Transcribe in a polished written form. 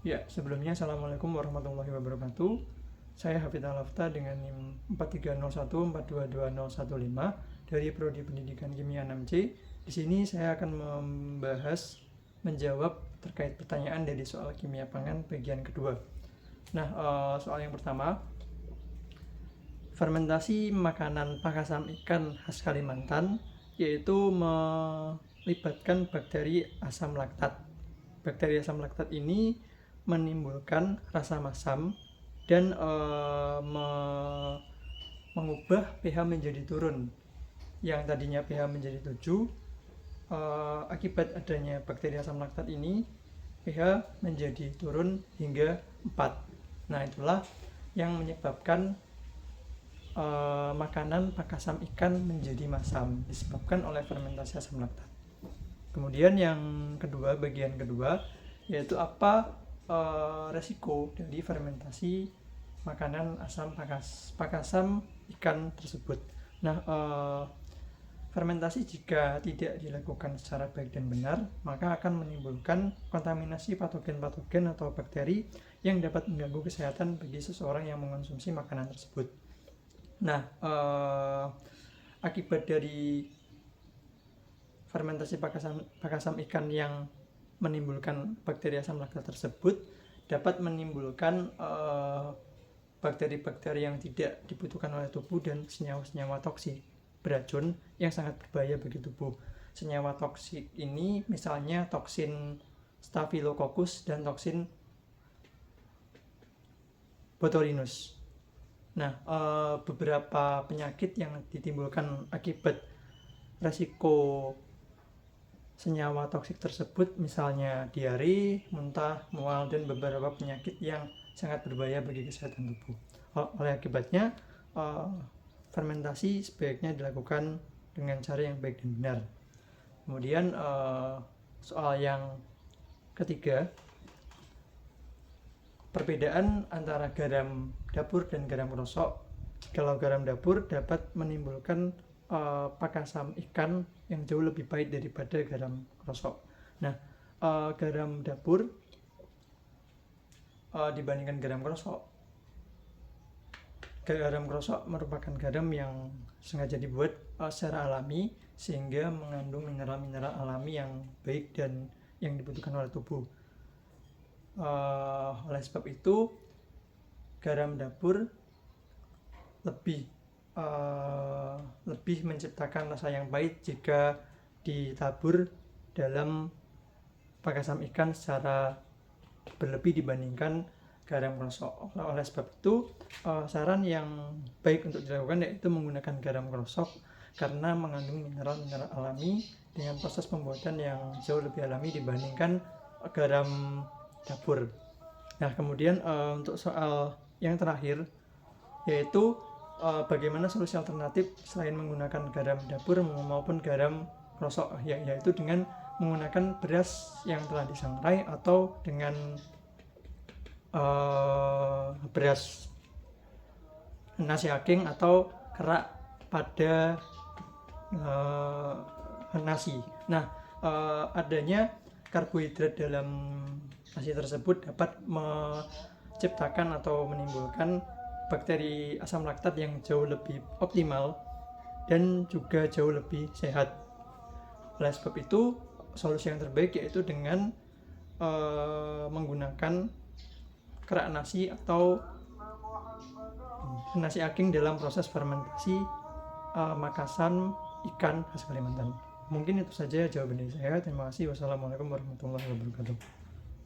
Ya, sebelumnya Assalamualaikum warahmatullahi wabarakatuh. Saya Hafidz Alafta dengan NIM 4301422015 dari Prodi Pendidikan Kimia 6C. Di sini saya akan menjawab terkait pertanyaan dari soal kimia pangan bagian kedua. Nah, soal yang pertama, fermentasi makanan pakasam ikan khas Kalimantan yaitu melibatkan bakteri asam laktat. Bakteri asam laktat ini menimbulkan rasa masam dan mengubah pH menjadi turun. Yang tadinya pH menjadi 7, akibat adanya bakteri asam laktat ini pH menjadi turun hingga 4. Nah, itulah yang menyebabkan makanan pakasam ikan menjadi masam, disebabkan oleh fermentasi asam laktat. Kemudian yang kedua, bagian kedua, yaitu apa resiko dari fermentasi makanan pakasam ikan tersebut. Nah, fermentasi jika tidak dilakukan secara baik dan benar, maka akan menimbulkan kontaminasi patogen-patogen atau bakteri yang dapat mengganggu kesehatan bagi seseorang yang mengonsumsi makanan tersebut. Nah, akibat dari fermentasi pakasam ikan yang menimbulkan bakteri asam laktat tersebut dapat menimbulkan bakteri-bakteri yang tidak dibutuhkan oleh tubuh dan senyawa-senyawa toksik beracun yang sangat berbahaya bagi tubuh. Senyawa toksik ini misalnya toksin Staphylococcus dan toksin botulinus. Nah, beberapa penyakit yang ditimbulkan akibat resiko senyawa toksik tersebut misalnya diare, muntah, mual, dan beberapa penyakit yang sangat berbahaya bagi kesehatan tubuh. Oleh akibatnya, fermentasi sebaiknya dilakukan dengan cara yang baik dan benar. Kemudian soal yang ketiga, perbedaan antara garam dapur dan garam krosok. Kalau garam dapur dapat menimbulkan pakasam ikan yang jauh lebih baik daripada garam krosok. Nah, garam dapur dibandingkan garam krosok merupakan garam yang sengaja dibuat secara alami sehingga mengandung mineral-mineral alami yang baik dan yang dibutuhkan oleh tubuh. Oleh sebab itu, garam dapur lebih menciptakan rasa yang pahit jika ditabur dalam pakasam ikan secara berlebih dibandingkan garam krosok. Oleh sebab itu, saran yang baik untuk dilakukan yaitu menggunakan garam krosok karena mengandung mineral-mineral alami dengan proses pembuatan yang jauh lebih alami dibandingkan garam dapur. Nah, kemudian untuk soal yang terakhir yaitu bagaimana solusi alternatif selain menggunakan garam dapur maupun garam krosok, yaitu dengan menggunakan beras yang telah disangrai atau dengan beras nasi aking atau kerak pada nasi. Nah, adanya karbohidrat dalam nasi tersebut dapat menciptakan atau menimbulkan bakteri asam laktat yang jauh lebih optimal dan juga jauh lebih sehat. Oleh sebab itu, solusi yang terbaik yaitu dengan menggunakan kerak nasi atau nasi aking dalam proses fermentasi makasan ikan khas Kalimantan. Mungkin itu saja jawaban dari saya. Terima kasih. Wassalamualaikum warahmatullahi wabarakatuh.